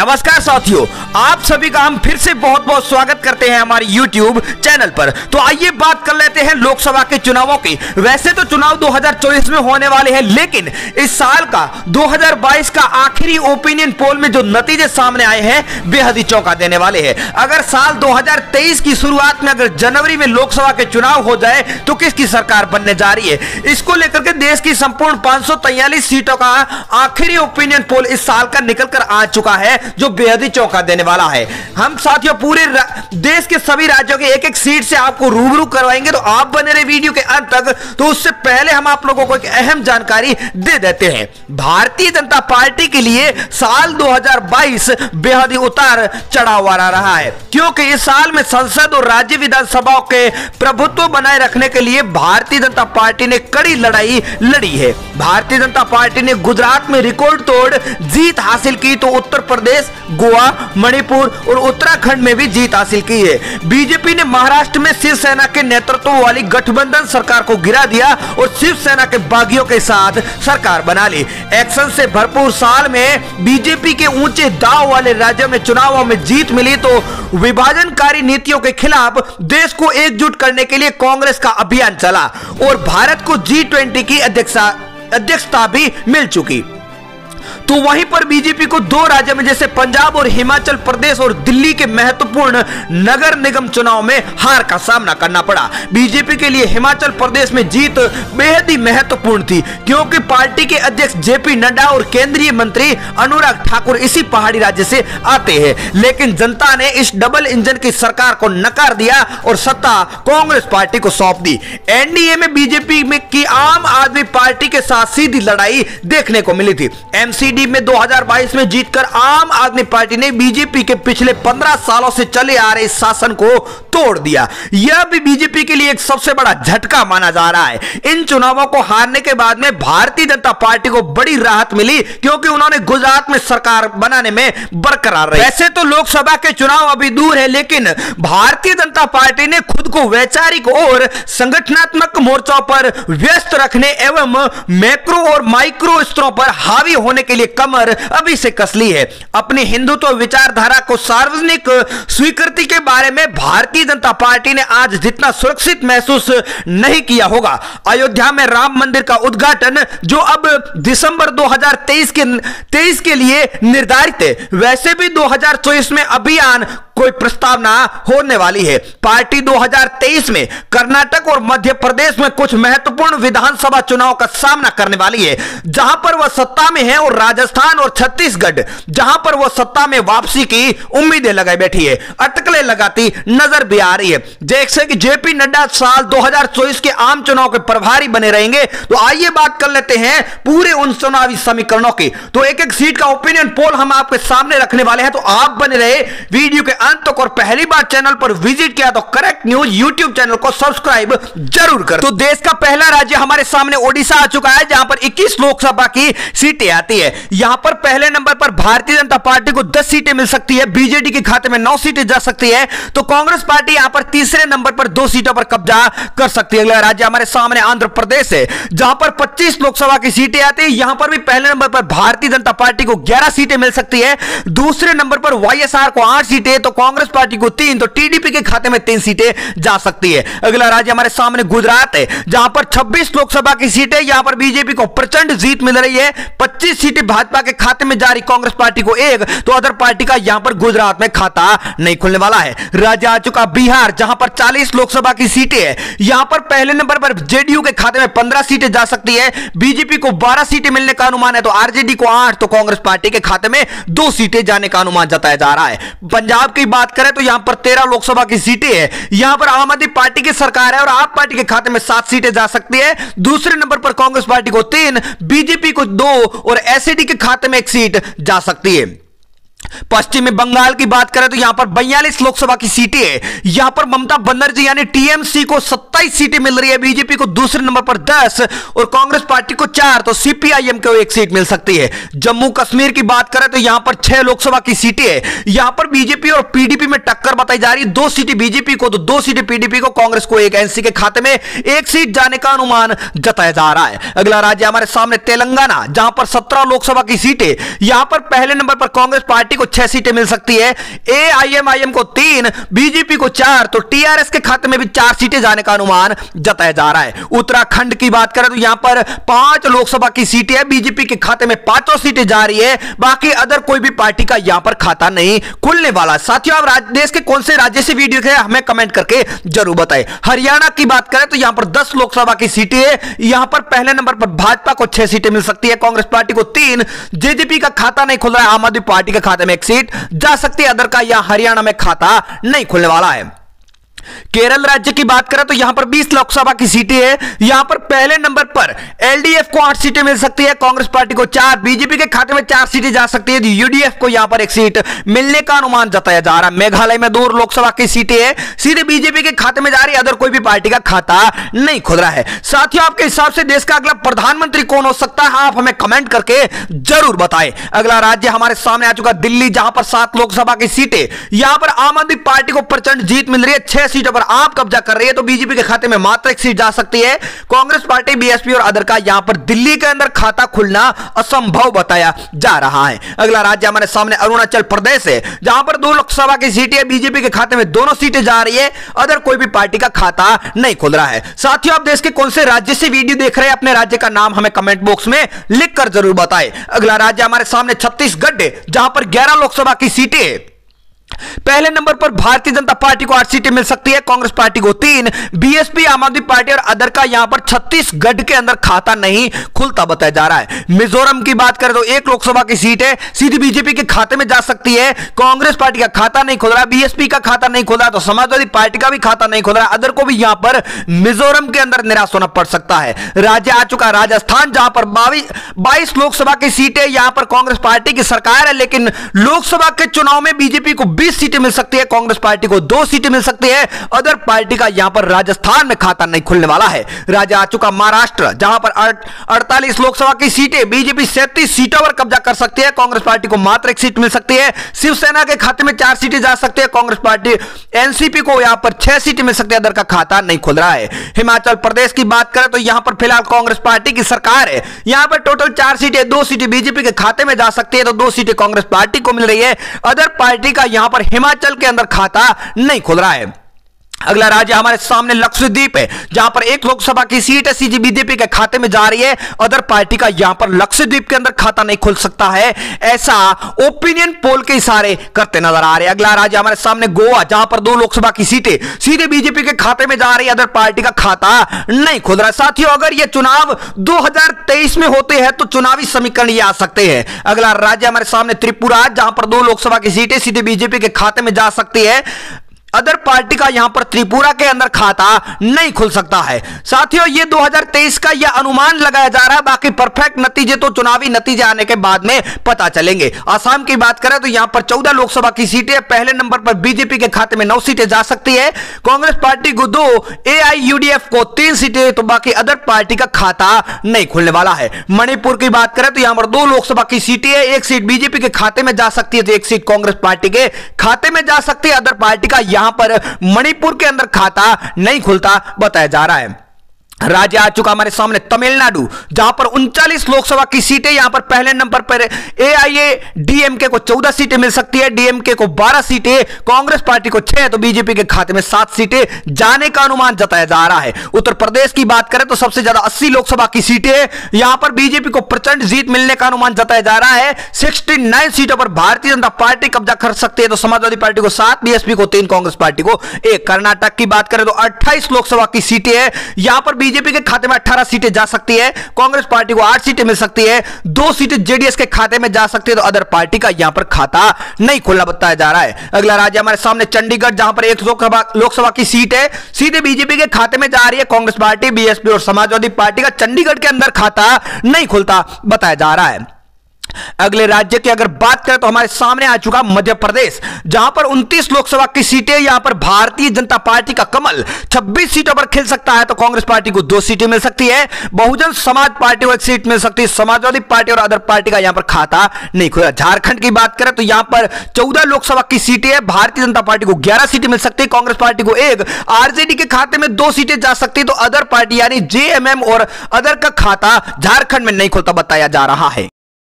नमस्कार साथियों, आप सभी का हम फिर से बहुत बहुत स्वागत करते हैं हमारे YouTube चैनल पर। तो आइए बात कर लेते हैं लोकसभा के चुनावों की। वैसे तो चुनाव 2024 में होने वाले हैं, लेकिन इस साल का 2022 का आखिरी ओपिनियन पोल में जो नतीजे सामने आए हैं बेहद ही चौंका देने वाले हैं। अगर साल 2023 की शुरुआत में अगर जनवरी में लोकसभा के चुनाव हो जाए तो किसकी सरकार बनने जा रही है, इसको लेकर के देश की संपूर्ण 543 सीटों का आखिरी ओपिनियन पोल इस साल का निकल कर आ चुका है, जो बेहद ही चौंका देने वाला है। हम साथियों पूरे देश के सभी राज्यों के एक एक सीट से आपको रूबरू करवाएंगे, तो आप बने रहे वीडियो के अंत तक। तो उससे पहले हम आप लोगों को एक अहम जानकारी दे देते हैं। भारतीय जनता पार्टी के लिए साल 2022 बेहद ही उतार चढ़ाव वाला रहा है, क्योंकि इस साल में संसद और राज्य विधानसभाओं के प्रभुत्व बनाए रखने के लिए भारतीय जनता पार्टी ने कड़ी लड़ाई लड़ी है। भारतीय जनता पार्टी ने गुजरात में रिकॉर्ड तोड़ जीत हासिल की, तो उत्तर प्रदेश, गोवा, मणिपुर और उत्तराखंड में भी जीत हासिल की है। बीजेपी ने महाराष्ट्र में शिवसेना के नेतृत्व वाली गठबंधन सरकार को गिरा दिया और शिवसेना के बागियों के साथ सरकार बना ली। एक्शन से भरपूर साल में बीजेपी के ऊंचे दाव वाले राज्यों में चुनावों में जीत मिली, तो विभाजनकारी नीतियों के खिलाफ देश को एकजुट करने के लिए कांग्रेस का अभियान चला और भारत को G20 की अध्यक्षता भी मिल चुकी। तो वहीं पर बीजेपी को दो राज्यों में जैसे पंजाब और हिमाचल प्रदेश और दिल्ली के महत्वपूर्ण नगर निगम चुनाव में हार का सामना करना पड़ा। बीजेपी के लिए हिमाचल प्रदेश में जीत बेहद ही महत्वपूर्ण थी, क्योंकि पार्टी के अध्यक्ष जेपी नड्डा और केंद्रीय मंत्री अनुराग ठाकुर इसी पहाड़ी राज्य से आते हैं। लेकिन जनता ने इस डबल इंजन की सरकार को नकार दिया और सत्ता कांग्रेस पार्टी को सौंप दी। एनडीए में बीजेपी में की आम आदमी पार्टी के साथ सीधी लड़ाई देखने को मिली थी। एमसीडी में 2022 में जीतकर आम आदमी पार्टी ने बीजेपी के पिछले 15 सालों से चले आ रहे शासन को तोड़ दिया। यह भी बीजेपी के लिए एक सबसे बड़ा झटका माना जा रहा है। इन चुनावों को हारने के बाद में भारतीय जनता पार्टी को बड़ी राहत मिली, क्योंकि उन्होंने गुजरात में सरकार बनाने में बरकरार रहे। वैसे तो लोकसभा के चुनाव अभी दूर है, लेकिन भारतीय जनता पार्टी ने खुद को वैचारिक और संगठनात्मक मोर्चों पर व्यस्त रखने एवं मैक्रो और माइक्रो स्तरों पर हावी होने के लिए कमर अभी से कस ली है। अपनी हिंदुत्व विचारधारा को सार्वजनिक स्वीकृति के बारे में भारतीय जनता पार्टी ने आज जितना सुरक्षित महसूस नहीं किया होगा। अयोध्या में राम मंदिर का उद्घाटन जो अब दिसंबर 2023 के लिए निर्धारित है, वैसे भी 2024 में अभियान कोई प्रस्तावना होने वाली है। पार्टी 2023 में कर्नाटक और मध्य प्रदेश में कुछ महत्वपूर्ण विधानसभा चुनाव का सामना करने वाली है, जहां पर वह सत्ता में है, और राजस्थान और छत्तीसगढ़ जहां पर वह सत्ता में वापसी की उम्मीदें लगाई बैठी है, अटकलें लगाती नजर भी आ रही है। जैसे कि जेपी नड्डा साल 2024 के आम चुनाव के प्रभारी बने रहेंगे। तो आइए बात कर लेते हैं पूरे उन चुनावी समीकरणों की। तो एक एक सीट का ओपिनियन पोल हम आपके सामने रखने वाले हैं, तो आप बने रहे वीडियो के अंत तक। और पहली बार चैनल पर विजिट किया तो करेक्ट न्यूज यूट्यूब चैनल को सब्सक्राइब जरूर करें। तो देश का पहला राज्य हमारे सामने ओडिशा आ चुका है, जहां पर 21 लोकसभा की सीटें आती है। यहां पर पहले नंबर पर भारतीय जनता पार्टी को 10 सीटें मिल सकती है, बीजेडी के खाते में 9 सीटें जा सकती है। तो कांग्रेस पार्टी यहां पर तीसरे नंबर पर 2 सीटों पर कब्जा कर सकती है। अगला राज्य हमारे सामने आंध्र प्रदेश है, जहां पर 25 लोकसभा की सीटें आती है। यहां पर भी पहले नंबर पर भारतीय जनता पार्टी को 11 सीटें मिल सकती है। दूसरे नंबर पर वाईएसआर को 8 सीटें, तो कांग्रेस पार्टी को 3, तो टीडीपी के खाते में 3 सीटें जा सकती है। अगला राज्य हमारे सामने गुजरात है, जहां पर 26 लोकसभा की सीटें, यहां पर बीजेपी को प्रचंड जीत मिल रही है। 25 सीटें भाजपा के खाते में जा रही, कांग्रेस पार्टी को 1, तो अदर पार्टी का यहां पर गुजरात में खाता नहीं खुलने वाला है। राज्य आ चुका बिहार, जहां पर 40 लोकसभा की सीटें है। यहां पर पहले नंबर पर जेडीयू के खाते में 15 सीटें जा सकती है, बीजेपी को 12 सीटें मिलने का अनुमान है, तो आरजेडी को 8, तो कांग्रेस पार्टी के खाते में 2 सीटें जाने का अनुमान जताया जा रहा है। पंजाब की बात करें तो यहां पर 13 लोकसभा की सीटें हैं। यहां पर आम आदमी पार्टी की सरकार है और आप पार्टी के खाते में 7 सीटें जा सकती है। दूसरे नंबर पर कांग्रेस पार्टी को 3, बीजेपी को 2 और एसईडी के खाते में 1 सीट जा सकती है। पश्चिमी बंगाल की बात करें तो यहां पर 42 लोकसभा की सीटें हैं। यहां पर ममता बनर्जी यानी टीएमसी को 27 सीटें मिल रही है, बीजेपी को दूसरे नंबर पर 10 और कांग्रेस पार्टी को 4, तो सीपीआईएम को 1 सीट मिल सकती है। जम्मू कश्मीर की बात करें तो यहां पर 6 लोकसभा की सीटें हैं। यहां पर बीजेपी और पीडीपी में टक्कर बताई जा रही है, 2 सीटें बीजेपी को तो 2 सीटें पीडीपी को, कांग्रेस को 1, एनसी के खाते में 1 सीट जाने का अनुमान जताया जा रहा है। अगला राज्य हमारे सामने तेलंगाना, जहां पर 17 लोकसभा की सीटें। यहां पर पहले नंबर पर कांग्रेस पार्टी को 6 सीटें मिल सकती है, एआईएमआईएम को 3, बीजेपी को 4, तो टीआरएस के खाते में भी 4 सीटें जाने का अनुमान जताया जा रहा है। उत्तराखंड की बात करें तो यहां पर 5 लोकसभा की सीटें हैं, बीजेपी के खाते में 5 सीटें जा रही है, बाकी अदर कोई भी पार्टी का यहां पर खाता नहीं खुलने वाला। साथियों, आप देश के कौन से राज्य से वीडियो देख रहे हैं हमें कमेंट करके जरूर बताएं। हरियाणा की बात करें तो यहां पर 10 लोकसभा की सीटें हैं, यहां पर पहले नंबर पर भाजपा को 6 सीटें मिल सकती है, कांग्रेस पार्टी को 3, जेजेपी का खाता नहीं खुल रहा है, आम आदमी पार्टी के खाते में 1 सीट जा सकती है, अदर का यहां हरियाणा में खाता नहीं खुलने वाला है। केरल राज्य की बात करें तो यहां पर 20 लोकसभा की सीटें हैं, यहां पर पहले नंबर पर एलडीएफ को 8 सीटें मिल सकती है, कांग्रेस पार्टी को 4, बीजेपी के खाते में 4 सीटें जा सकती है, यूडीएफ को यहां पर 1 सीट मिलने का अनुमान जताया जा रहा है। मेघालय में 2 लोकसभा की सीटें हैं, सीधे बीजेपी के खाते में जा रही है, अदर कोई भी पार्टी का खाता नहीं खुल रहा है। साथियों, आपके हिसाब से देश का अगला प्रधानमंत्री कौन हो सकता है, आप हमें कमेंट करके जरूर बताएं। अगला राज्य हमारे सामने आ चुका दिल्ली, जहां पर 7 लोकसभा की सीटें, यहां पर आम आदमी पार्टी को प्रचंड जीत मिल रही है, 6 सीटों पर आप कब्जा कर रही है, तो बीजेपी के खाते में मात्र 1 सीट जा सकती है, कांग्रेस पार्टी, बीएसपी और अदर का यहां पर दिल्ली के अंदर खाता खुलना असंभव बताया जा रहा है। अगला राज्य हमारे सामने अरुणाचल प्रदेश है, जहां पर 2 लोकसभा की सीटें, बीजेपी के खाते में दोनों सीटें जा रही है, अदर कोई भी पार्टी का खाता नहीं खुल रहा है। साथियों, आप देश के कौन से राज्य से वीडियो देख रहे हैं, अपने राज्य का नाम हमें कमेंट बॉक्स में लिखकर जरूर बताएं। अगला राज्य हमारे सामने छत्तीसगढ़ है, जहां पर 11 लोकसभा की सीटें, पहले नंबर पर भारतीय जनता पार्टी को 8 सीटें मिल सकती है, कांग्रेस पार्टी को 3, बीएसपी, आम आदमी पार्टी और अदर का यहां पर छत्तीसगढ़ के अंदर खाता नहीं खुलता बताया जा रहा है। मिजोरम की बात करें तो 1 लोकसभा की सीट है, सीधी बीजेपी के खाते में जा सकती है, कांग्रेस पार्टी का खाता नहीं खुल रहा है, बीएसपी का खाता नहीं खुल रहा है, तो समाजवादी पार्टी का भी खाता नहीं खुल रहा है, अदर को भी यहां पर मिजोरम के अंदर निराश होना पड़ सकता है। राज्य आ चुका राजस्थान, जहां पर 22 लोकसभा की सीटें, यहां पर कांग्रेस पार्टी की सरकार है, लेकिन लोकसभा के चुनाव में बीजेपी को 20 सीटें मिल सकती है, कांग्रेस पार्टी को 2 सीटें मिल सकती है, अदर पार्टी का यहां पर राजस्थान में खाता नहीं खुलने वाला है। राज्य आ चुका महाराष्ट्र, जहां पर 48 लोकसभा की सीटें, बीजेपी 37 सीटों पर कब्जा कर सकती है, कांग्रेस पार्टी को मात्र 1 सीट मिल सकती है, शिवसेना के खाते में 4 सीटें जा सकती है, कांग्रेस पार्टी एनसीपी को यहां पर 6 सीटें मिल सकती है, अदर का खाता नहीं खुल रहा है। हिमाचल प्रदेश की बात करें तो यहां पर फिलहाल कांग्रेस पार्टी की सरकार है, यहां पर टोटल 4 सीटें, 2 सीटें बीजेपी के खाते में जा सकती है, तो 2 सीटें कांग्रेस पार्टी को मिल रही है, अदर पार्टी का यहां पर हिमाचल के अंदर खाता नहीं खुल रहा है। अगला राज्य हमारे सामने लक्षद्वीप है, जहां पर 1 लोकसभा की सीट है, सीधी बीजेपी के खाते में जा रही है, अदर पार्टी का यहां पर लक्षद्वीप के अंदर खाता नहीं खुल सकता है, ऐसा ओपिनियन पोल के इशारे करते नजर आ रहे हैं। अगला राज्य हमारे सामने गोवा, जहां पर 2 लोकसभा की सीटें सीधे बीजेपी के खाते में जा रही है, अदर पार्टी का खाता नहीं खुल रहा है। साथियों, अगर ये चुनाव 2023 में होते हैं तो चुनावी समीकरण ये आ सकते हैं। अगला राज्य हमारे सामने त्रिपुरा, जहां पर 2 लोकसभा की सीटें सीधे बीजेपी के खाते में जा सकती है, अदर पार्टी का यहां पर त्रिपुरा के अंदर खाता नहीं खुल सकता है। साथियों, ये 2023 का यह अनुमान लगाया जा रहा है, बाकी परफेक्ट नतीजे तो चुनावी नतीजे आने के बाद में पता चलेंगे। आसाम की बात करें तो यहां पर 14 लोकसभा की सीटें, पहले नंबर पर बीजेपी के खाते में 9 सीटें जा सकती है, कांग्रेस पार्टी को 2, एआईयूडीएफ को 3 सीटें, तो बाकी अदर पार्टी का खाता नहीं खुलने वाला है। मणिपुर की बात करें तो यहां पर 2 लोकसभा की सीटें, 1 सीट बीजेपी के खाते में जा सकती है, तो 1 सीट कांग्रेस पार्टी के खाते में जा सकती है, अदर पार्टी का यहां पर मणिपुर के अंदर खाता नहीं खुलता बताया जा रहा है। राज्य आ चुका हमारे सामने तमिलनाडु, जहां पर 39 लोकसभा की सीटें, यहां पर पहले नंबर पर एआईएडीएमके को 14 सीटें मिल सकती है, डीएमके को 12 सीटें, कांग्रेस पार्टी को 6, तो बीजेपी के खाते में 7 सीटें जाने का अनुमान जताया जा रहा है। उत्तर प्रदेश की बात करें तो सबसे ज्यादा 80 लोकसभा की सीटें, यहां पर बीजेपी को प्रचंड जीत मिलने का अनुमान जताया जा रहा है, 69 सीटों पर भारतीय जनता पार्टी कब्जा कर सकती है, तो समाजवादी पार्टी को 7, बीएसपी को 3, कांग्रेस पार्टी को 1। कर्नाटक की बात करें तो 28 लोकसभा की सीटें हैं, यहां पर बीजेपी के खाते में 18 सीटें जा सकती है, कांग्रेस पार्टी को 8 सीटें मिल सकती है, 2 सीटें जेडीएस के खाते में जा सकती है, तो अदर पार्टी का यहां पर खाता नहीं खुला बताया जा रहा है। अगला राज्य हमारे सामने चंडीगढ़, जहां पर 1 लोकसभा की सीट है, सीधे बीजेपी के खाते में जा रही है, कांग्रेस पार्टी, बीएसपी और समाजवादी पार्टी का चंडीगढ़ के अंदर खाता नहीं खुलता बताया जा रहा है। अगले राज्य की अगर बात करें तो हमारे सामने आ चुका मध्य प्रदेश, जहां पर 29 लोकसभा की सीटें, यहां पर भारतीय जनता पार्टी का कमल 26 सीटों पर खिल सकता है, तो कांग्रेस पार्टी को 2 सीटें मिल सकती है, बहुजन समाज पार्टी को 1 सीट मिल सकती है, समाजवादी पार्टी और अदर पार्टी का यहां पर खाता नहीं खुला। झारखंड की बात करें तो यहां पर 14 लोकसभा की सीटें है, भारतीय जनता पार्टी को 11 सीटें मिल सकती है, कांग्रेस पार्टी को 1, आरजेडी के खाते में 2 सीटें जा सकती है, तो अदर पार्टी यानी जेएमएम और अदर का खाता झारखंड में नहीं खुलता बताया जा रहा है।